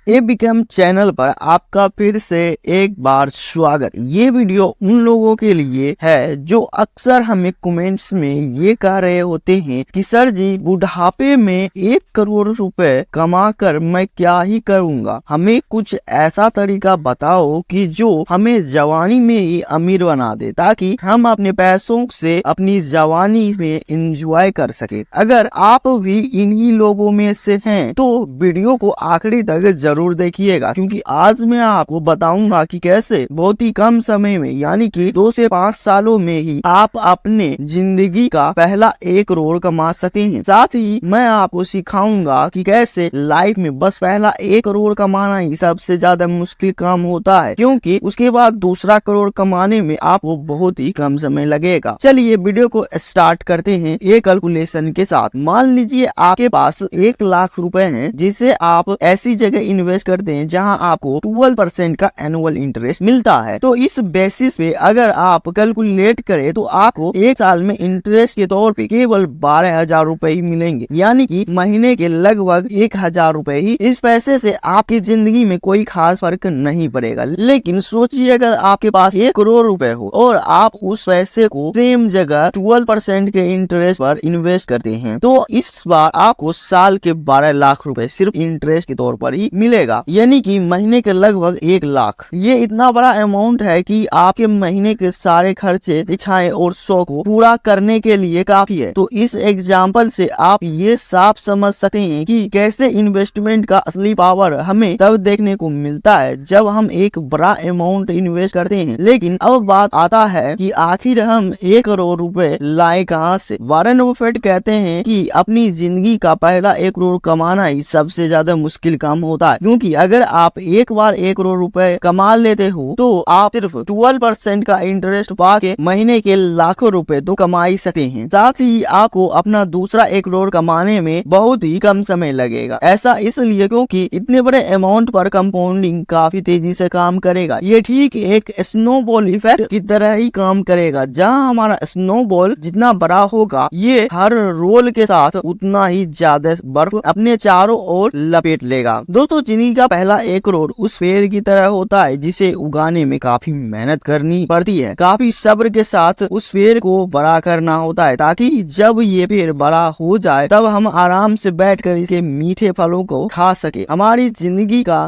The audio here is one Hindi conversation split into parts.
ए बिकम चैनल पर आपका फिर से एक बार स्वागत। ये वीडियो उन लोगों के लिए है जो अक्सर हमें कमेंट्स में ये कह रहे होते हैं कि सर जी बुढ़ापे में 1 करोड़ रुपए कमाकर मैं क्या ही करूँगा, हमें कुछ ऐसा तरीका बताओ कि जो हमें जवानी में ही अमीर बना दे ताकि हम अपने पैसों से अपनी जवानी में एंजॉय कर सके। अगर आप भी इन्हीं लोगों में से हैं तो वीडियो को आखिरी तक जरूर देखिएगा, क्योंकि आज मैं आपको बताऊंगा कि कैसे बहुत ही कम समय में यानी कि 2 से 5 सालों में ही आप अपने जिंदगी का पहला 1 करोड़ कमा सकते हैं। साथ ही मैं आपको सिखाऊंगा कि कैसे लाइफ में बस पहला 1 करोड़ कमाना ही सबसे ज्यादा मुश्किल काम होता है, क्योंकि उसके बाद दूसरा करोड़ कमाने में आपको बहुत ही कम समय लगेगा। चलिए वीडियो को स्टार्ट करते हैं एक कैलकुलेशन के साथ। मान लीजिए आपके पास 1 लाख रुपए हैं जिसे आप ऐसी जगह इन्वेस्ट करते हैं जहां आपको 12% का एनुअल इंटरेस्ट मिलता है। तो इस बेसिस पे अगर आप कैलकुलेट करें तो आपको 1 साल में इंटरेस्ट के तौर पे केवल 12,000 रुपए ही मिलेंगे, यानी कि महीने के लगभग 1,000 रुपए ही। इस पैसे से आपकी जिंदगी में कोई खास फर्क नहीं पड़ेगा। लेकिन सोचिए अगर आपके पास 1 करोड़ रुपए हो और आप उस पैसे को सेम जगह 12% के इंटरेस्ट पर इन्वेस्ट करते हैं तो इस बार आपको साल के 12 लाख रुपए सिर्फ इंटरेस्ट के तौर पर ही मिलेगा, यानी कि महीने के लगभग 1 लाख। ये इतना बड़ा अमाउंट है कि आपके महीने के सारे खर्चे, इच्छाएं और शौक को पूरा करने के लिए काफी है। तो इस एग्जाम्पल से आप ये साफ समझ सकते हैं कि कैसे इन्वेस्टमेंट का असली पावर हमें तब देखने को मिलता है जब हम एक बड़ा अमाउंट इन्वेस्ट करते हैं। लेकिन अब बात आता है कि आखिर हम 1 करोड़ रुपए लाए कहाँ से। वॉरेन बफेट कहते हैं कि अपनी जिंदगी का पहला 1 करोड़ कमाना ही सबसे ज्यादा मुश्किल काम होता है, क्योंकि अगर आप एक बार 1 करोड़ रुपए कमा लेते हो तो आप सिर्फ 12% का इंटरेस्ट पाके महीने के लाखों रुपए तो कमा ही सकते हैं। साथ ही आपको अपना दूसरा 1 करोड़ कमाने में बहुत ही कम समय लगेगा। ऐसा इसलिए क्योंकि इतने बड़े अमाउंट पर कंपाउंडिंग काफी तेजी से काम करेगा। ये ठीक एक स्नोबॉल इफेक्ट की तरह ही काम करेगा। जहाँ हमारा स्नोबॉल जितना बड़ा होगा ये हर रोल के साथ उतना ही ज्यादा बर्फ अपने चारों ओर लपेट लेगा। दोस्तों जिंदगी का पहला 1 करोड़ उस पेड़ की तरह होता है जिसे उगाने में काफी मेहनत करनी पड़ती है। काफी सब्र के साथ उस पेड़ को बड़ा करना होता है ताकि जब ये पेड़ बड़ा हो जाए तब हम आराम से बैठकर इसके मीठे फलों को खा सके। हमारी जिंदगी का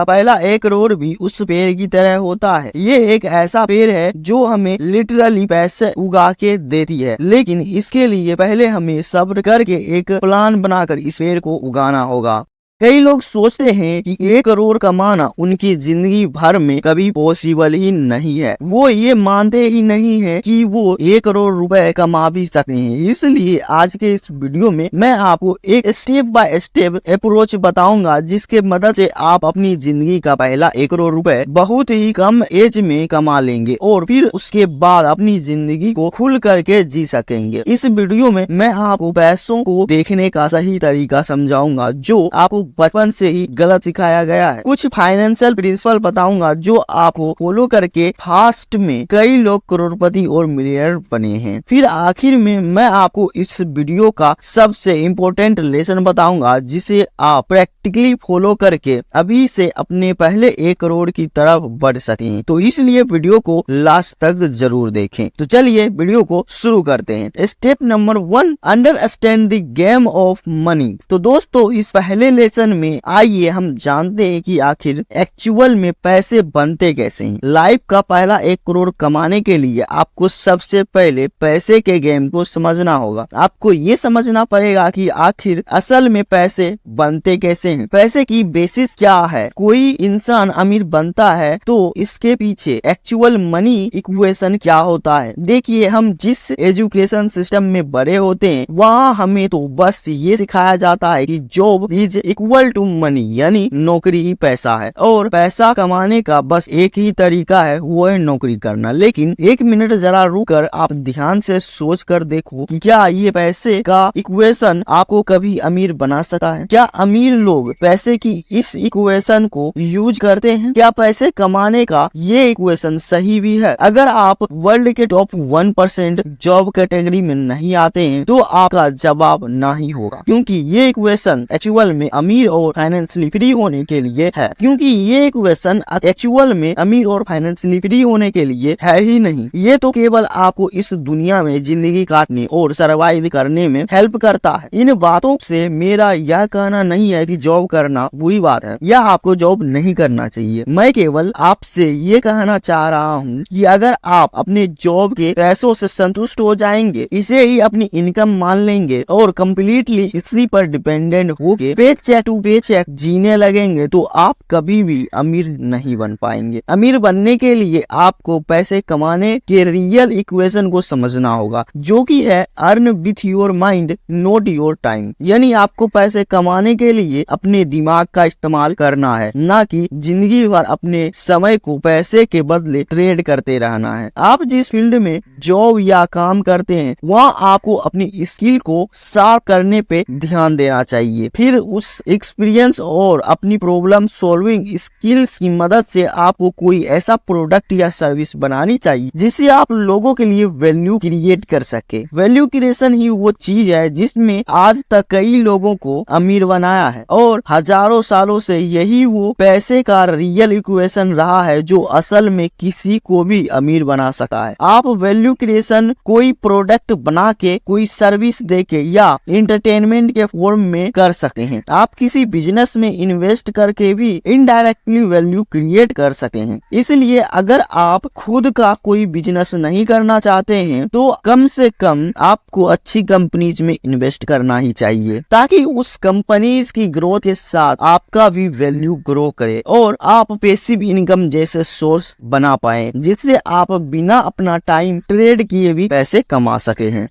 पहला 1 करोड़ भी उस पेड़ की तरह होता है। ये एक ऐसा पेड़ है जो हमें लिटरली पैसे उगा के देती है, लेकिन इसके लिए पहले हमें सब्र करके एक प्लान बनाकर इस पेड़ को उगाना होगा। कई लोग सोचते हैं कि 1 करोड़ कमाना उनकी जिंदगी भर में कभी पॉसिबल ही नहीं है। वो ये मानते ही नहीं है कि वो 1 करोड़ रुपए कमा भी सकते हैं। इसलिए आज के इस वीडियो में मैं आपको एक स्टेप बाय स्टेप अप्रोच बताऊंगा जिसके मदद से आप अपनी जिंदगी का पहला 1 करोड़ रुपए बहुत ही कम एज में कमा लेंगे और फिर उसके बाद अपनी जिंदगी को खुल करके जी सकेंगे। इस वीडियो में मैं आपको पैसों को देखने का सही तरीका समझाऊंगा जो आपको बचपन से ही गलत सिखाया गया है। कुछ फाइनेंशियल प्रिंसिपल बताऊंगा जो आपको फॉलो करके फास्ट में कई लोग करोड़पति और मिलियनर बने हैं। फिर आखिर में मैं आपको इस वीडियो का सबसे इम्पोर्टेंट लेसन बताऊंगा जिसे आप प्रैक्टिकली फॉलो करके अभी से अपने पहले 1 करोड़ की तरफ बढ़ सकते हैं। तो इसलिए वीडियो को लास्ट तक जरूर देखें। तो चलिए वीडियो को शुरू करते हैं। Step number 1, understand the game of money. तो दोस्तों इस पहले लेसन में आइए हम जानते हैं कि आखिर एक्चुअल में पैसे बनते कैसे हैं। लाइफ का पहला 1 करोड़ कमाने के लिए आपको सबसे पहले पैसे के गेम को समझना होगा। आपको ये समझना पड़ेगा कि आखिर असल में पैसे बनते कैसे हैं, पैसे की बेसिस क्या है। कोई इंसान अमीर बनता है तो इसके पीछे एक्चुअल मनी इक्वेशन क्या होता है। देखिए हम जिस एजुकेशन सिस्टम में बड़े होते हैं वहाँ हमें तो बस ये सिखाया जाता है कि job is equal to money, यानी नौकरी ही पैसा है और पैसा कमाने का बस एक ही तरीका है, वो है नौकरी करना। लेकिन 1 मिनट जरा रुककर आप ध्यान से सोच कर देखो कि क्या ये पैसे का इक्वेशन आपको कभी अमीर बना सकता है। क्या अमीर लोग पैसे की इस इक्वेशन को यूज करते हैं? क्या पैसे कमाने का ये इक्वेशन सही भी है? अगर आप वर्ल्ड के टॉप 1% जॉब कैटेगरी में नहीं आते हैं तो आपका जवाब नहीं होगा, क्योंकि ये इक्वेशन एक्चुअल में अमीर अमीर और फाइनेंशियली फ्री होने के लिए है, क्योंकि ये इक्वेशन एक्चुअल में अमीर और फाइनेंशियली फ्री होने के लिए है ही नहीं। ये तो केवल आपको इस दुनिया में जिंदगी काटने और सर्वाइव करने में हेल्प करता है। इन बातों से मेरा यह कहना नहीं है कि जॉब करना बुरी बात है या आपको जॉब नहीं करना चाहिए। मैं केवल आपसे ये कहना चाह रहा हूँ कि अगर आप अपने जॉब के पैसों से संतुष्ट हो जाएंगे, इसे ही अपनी इनकम मान लेंगे और कम्प्लीटली इसी पर डिपेंडेंट होके पे चेक टू पे चेक जीने लगेंगे, तो आप कभी भी अमीर नहीं बन पाएंगे। अमीर बनने के लिए आपको पैसे कमाने के रियल इक्वेशन को समझना होगा, जो कि है earn with your mind not your time. यानी आपको पैसे कमाने के लिए अपने दिमाग का इस्तेमाल करना है, ना कि जिंदगी भर अपने समय को पैसे के बदले ट्रेड करते रहना है। आप जिस फील्ड में जॉब या काम करते हैं, वहाँ आपको अपनी स्किल को शार्प करने पे ध्यान देना चाहिए। फिर उस एक्सपीरियंस और अपनी प्रॉब्लम सॉल्विंग स्किल्स की मदद से आपको कोई ऐसा प्रोडक्ट या सर्विस बनानी चाहिए जिससे आप लोगों के लिए वैल्यू क्रिएट कर सके। वैल्यू क्रिएशन ही वो चीज है जिसमें आज तक कई लोगों को अमीर बनाया है, और हजारों सालों से यही वो पैसे का रियल इक्वेशन रहा है जो असल में किसी को भी अमीर बना सकता है। आप वैल्यू क्रिएशन कोई प्रोडक्ट बना के, कोई सर्विस दे के या एंटरटेनमेंट के फॉर्म में कर सकते हैं। आप किसी बिजनेस में इन्वेस्ट करके भी इनडायरेक्टली वैल्यू क्रिएट कर सकते हैं। इसलिए अगर आप खुद का कोई बिजनेस नहीं करना चाहते हैं, तो कम से कम आपको अच्छी कंपनीज में इन्वेस्ट करना ही चाहिए, ताकि उस कंपनीज की ग्रोथ के साथ आपका भी वैल्यू ग्रो करे और आप पैसिव इनकम जैसे सोर्स बना पाए, जिससे आप बिना अपना टाइम ट्रेड किए भी पैसे कमा सके हैं।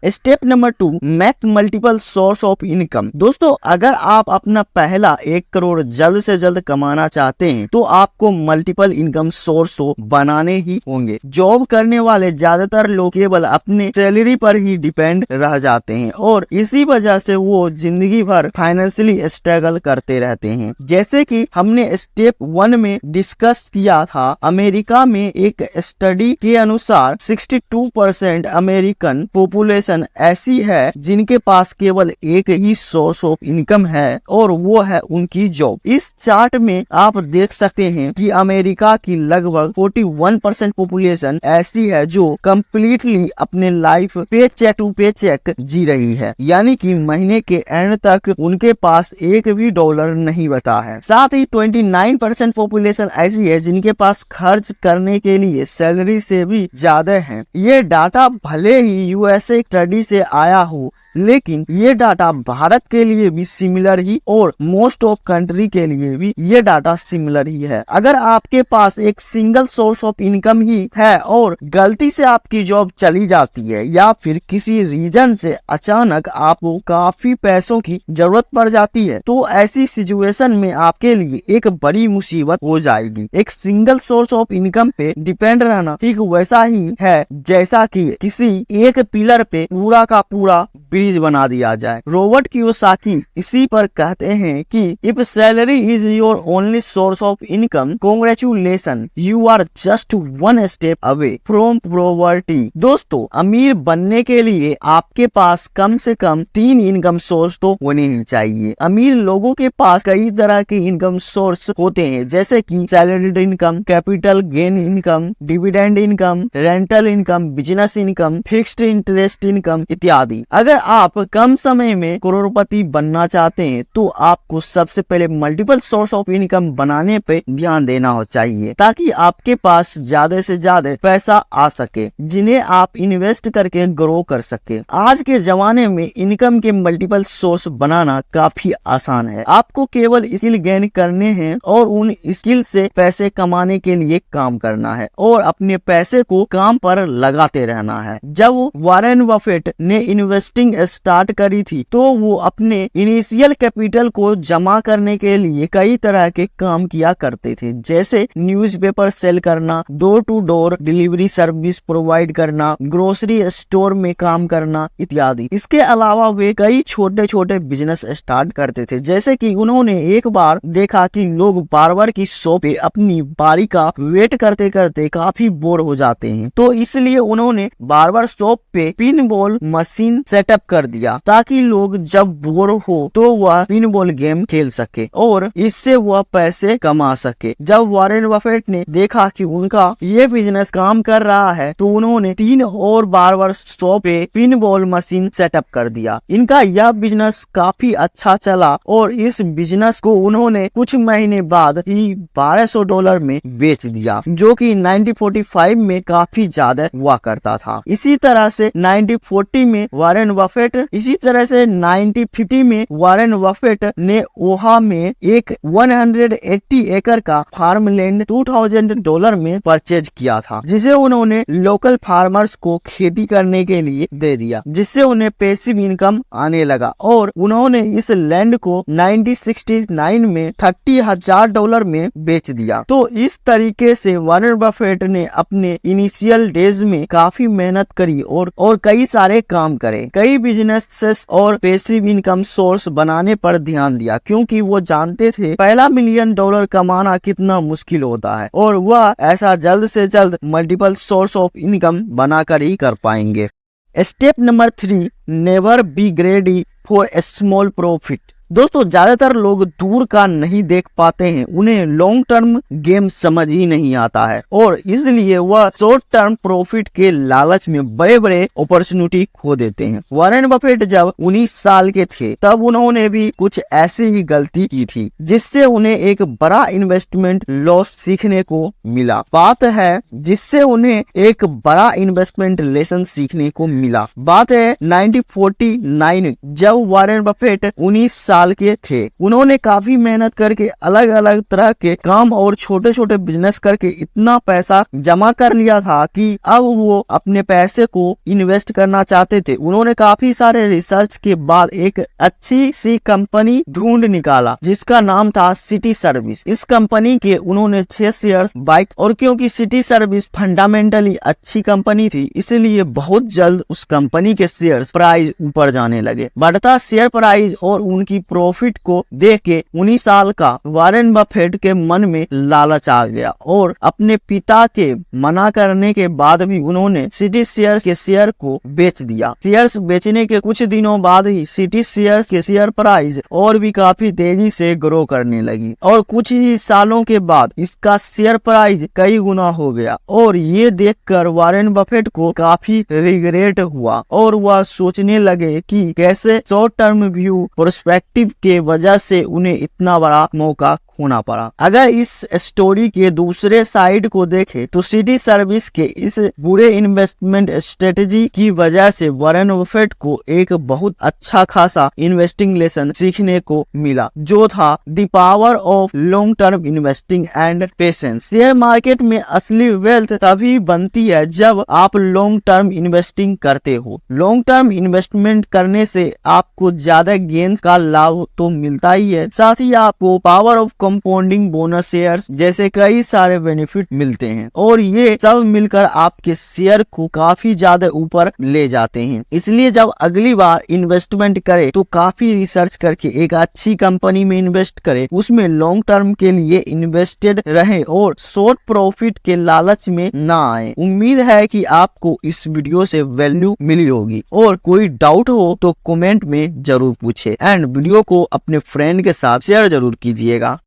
Step number 2, make multiple source of income. दोस्तों, अगर आप अपना पहला 1 करोड़ जल्द से जल्द कमाना चाहते हैं, तो आपको मल्टीपल इनकम सोर्स तो बनाने ही होंगे। जॉब करने वाले ज्यादातर लोग केवल अपने सैलरी पर ही डिपेंड रह जाते हैं और इसी वजह से वो जिंदगी भर फाइनेंशियली स्ट्रगल करते रहते हैं। जैसे कि हमने स्टेप 1 में डिस्कस किया था, अमेरिका में एक स्टडी के अनुसार 62% अमेरिकन पॉपुलेशन ऐसी है जिनके पास केवल एक ही सोर्स ऑफ इनकम है और वो है उनकी जॉब। इस चार्ट में आप देख सकते हैं कि अमेरिका की लगभग 41% पॉपुलेशन ऐसी है जो कंप्लीटली अपने लाइफ पे चेक टू पे चेक जी रही है, यानी कि महीने के एंड तक उनके पास एक भी डॉलर नहीं बचा है। साथ ही 29% पॉपुलेशन ऐसी है जिनके पास खर्च करने के लिए सैलरी से भी ज्यादा है। ये डाटा भले ही यूएसए स्टडी से आया हो, लेकिन ये डाटा भारत के लिए भी सिमिलर ही और मोस्ट ऑफ कंट्री के लिए भी ये डाटा सिमिलर ही है। अगर आपके पास एक सिंगल सोर्स ऑफ इनकम ही है और गलती से आपकी जॉब चली जाती है या फिर किसी रीजन से अचानक आपको काफी पैसों की जरूरत पड़ जाती है, तो ऐसी सिचुएशन में आपके लिए एक बड़ी मुसीबत हो जाएगी। एक सिंगल सोर्स ऑफ इनकम पे डिपेंड रहना ठीक वैसा ही है जैसा कि किसी एक पिलर पे पूरा का पूरा ब्रिज बना दिया जाए। रॉबर्ट कियोसाकी इसी पर कहते हैं कि if salary is your only source of income, congratulation, you are just one step away from poverty. दोस्तों, अमीर बनने के लिए आपके पास कम से कम 3 इनकम सोर्स तो होने ही चाहिए। अमीर लोगों के पास कई तरह के इनकम सोर्स होते हैं, जैसे कि salaried income, capital gain income, dividend income, rental income, business income, fixed interest income इत्यादि। अगर आप कम समय में करोड़पति बनना चाहते हैं, तो आपको सबसे पहले मल्टीपल सोर्स ऑफ इनकम बनाने पे ध्यान देना हो चाहिए, ताकि आपके पास ज्यादा से ज्यादा पैसा आ सके जिन्हें आप इन्वेस्ट करके ग्रो कर सके। आज के जमाने में इनकम के मल्टीपल सोर्स बनाना काफी आसान है। आपको केवल स्किल गेन करने हैं और उन स्किल से पैसे कमाने के लिए काम करना है और अपने पैसे को काम पर लगाते रहना है। जब वॉरेन बफेट ने इन्वेस्टिंग स्टार्ट करी थी, तो वो अपने इनिशियल कैपिटल को जमा करने के लिए कई तरह के काम किया करते थे, जैसे न्यूज़पेपर सेल करना, door to door delivery service provide करना, ग्रोसरी स्टोर में काम करना इत्यादि। इसके अलावा वे कई छोटे छोटे बिजनेस स्टार्ट करते थे, जैसे कि उन्होंने एक बार देखा कि लोग बार्बर की शॉप पे अपनी बारी का वेट करते करते काफी बोर हो जाते हैं, तो इसलिए उन्होंने बार्बर शॉप पे पिन बॉल मशीन सेटअप कर दिया ताकि लोग जब बोर हो तो वह पिन बॉल गेम खेल सके और इससे वह पैसे कमा सके। जब वॉरेन बफेट ने देखा कि उनका ये बिजनेस काम कर रहा है तो उन्होंने 3 और बार्बर शॉप पे पिन बॉल मशीन सेटअप कर दिया। इनका यह बिजनेस काफी अच्छा चला और इस बिजनेस को उन्होंने कुछ महीने बाद ही $1200 में बेच दिया, जो कि 1945 में काफी ज्यादा हुआ करता था। इसी तरह से 1950 में वॉरेन बफेट इसी तरह से 1950 में वॉरेन बफेट ने ओहा में एक 180 एकड़ का फार्मलैंड $2000 में परचेज किया था, जिसे उन्होंने लोकल फार्मर्स को खेती करने के लिए दे दिया, जिससे उन्हें पैसिव इनकम आने लगा और उन्होंने इस लैंड को 1969 में $30,000 में बेच दिया। तो इस तरीके से वॉरेन बफेट ने अपने इनिशियल डेज में काफी मेहनत करी और कई सारे काम करे, कई बिजनेसेस और पैसिव इनकम सोर्स बनाने पर ध्यान दिया, क्योंकि वो जानते थे पहला $1 मिलियन कमाना कितना मुश्किल होता है और वह ऐसा जल्द से जल्द मल्टीपल सोर्स ऑफ इनकम बनाकर ही कर पाएंगे। Step number 3, never be ग्रेडी for a small profit. दोस्तों, ज्यादातर लोग दूर का नहीं देख पाते हैं, उन्हें लॉन्ग टर्म गेम समझ ही नहीं आता है और इसलिए वह शॉर्ट टर्म प्रॉफिट के लालच में बड़े बड़े अपॉर्चुनिटी खो देते हैं। वॉरेन बफेट जब 19 साल के थे तब उन्होंने भी कुछ ऐसी ही गलती की थी, जिससे उन्हें एक बड़ा इन्वेस्टमेंट लॉस सीखने को मिला। बात है जिससे उन्हें एक बड़ा इन्वेस्टमेंट लेसन सीखने को मिला। बात है 1949, जब वॉरेन बफेट 19 साल के थे। उन्होंने काफी मेहनत करके अलग अलग तरह के काम और छोटे छोटे बिजनेस करके इतना पैसा जमा कर लिया था कि अब वो अपने पैसे को इन्वेस्ट करना चाहते थे। उन्होंने काफी सारे रिसर्च के बाद एक अच्छी सी कंपनी ढूंढ निकाला जिसका नाम था सिटी सर्विस। इस कंपनी के उन्होंने 6 शेयर्स बाय और क्योंकि सिटी सर्विस फंडामेंटली अच्छी कंपनी थी, इसलिए बहुत जल्द उस कंपनी के शेयर्स प्राइस ऊपर जाने लगे। बढ़ता शेयर प्राइस और उनकी प्रॉफिट को देख के 19 साल का वॉरेन बफेट के मन में लालच आ गया और अपने पिता के मना करने के बाद भी उन्होंने सिटी शेयर्स के शेयर को बेच दिया। शेयर्स बेचने के कुछ दिनों बाद ही सिटी शेयर्स के शेयर प्राइस और भी काफी तेजी से ग्रो करने लगी और कुछ ही सालों के बाद इसका शेयर प्राइस कई गुना हो गया और ये देखकर वॉरेन बफेट को काफी रिग्रेट हुआ और वह सोचने लगे कि कैसे शॉर्ट टर्म व्यू पर्सपेक्टिव के वजह से उन्हें इतना बड़ा मौका होना पड़ा। अगर इस स्टोरी के दूसरे साइड को देखें तो सिटी सर्विस के इस बुरे इन्वेस्टमेंट स्ट्रेटेजी की वजह से वॉरेन बफेट को एक बहुत अच्छा खासा इन्वेस्टिंग लेसन सीखने को मिला, जो था the power of long term investing and patience. Share market में असली वेल्थ तभी बनती है जब आप लॉन्ग टर्म इन्वेस्टिंग करते हो। लॉन्ग टर्म इन्वेस्टमेंट करने से आपको ज्यादा गेन्स का लाभ तो मिलता ही है, साथ ही आपको power of compounding bonus shares जैसे कई सारे बेनिफिट मिलते हैं और ये सब मिलकर आपके शेयर को काफी ज्यादा ऊपर ले जाते हैं। इसलिए जब अगली बार इन्वेस्टमेंट करें तो काफी रिसर्च करके एक अच्छी कंपनी में इन्वेस्ट करें, उसमें लॉन्ग टर्म के लिए इन्वेस्टेड रहें और शॉर्ट प्रॉफिट के लालच में ना आए। उम्मीद है कि आपको इस वीडियो से वैल्यू मिली होगी और कोई डाउट हो तो कमेंट में जरूर पूछे एंड वीडियो को अपने फ्रेंड के साथ शेयर जरूर कीजिएगा।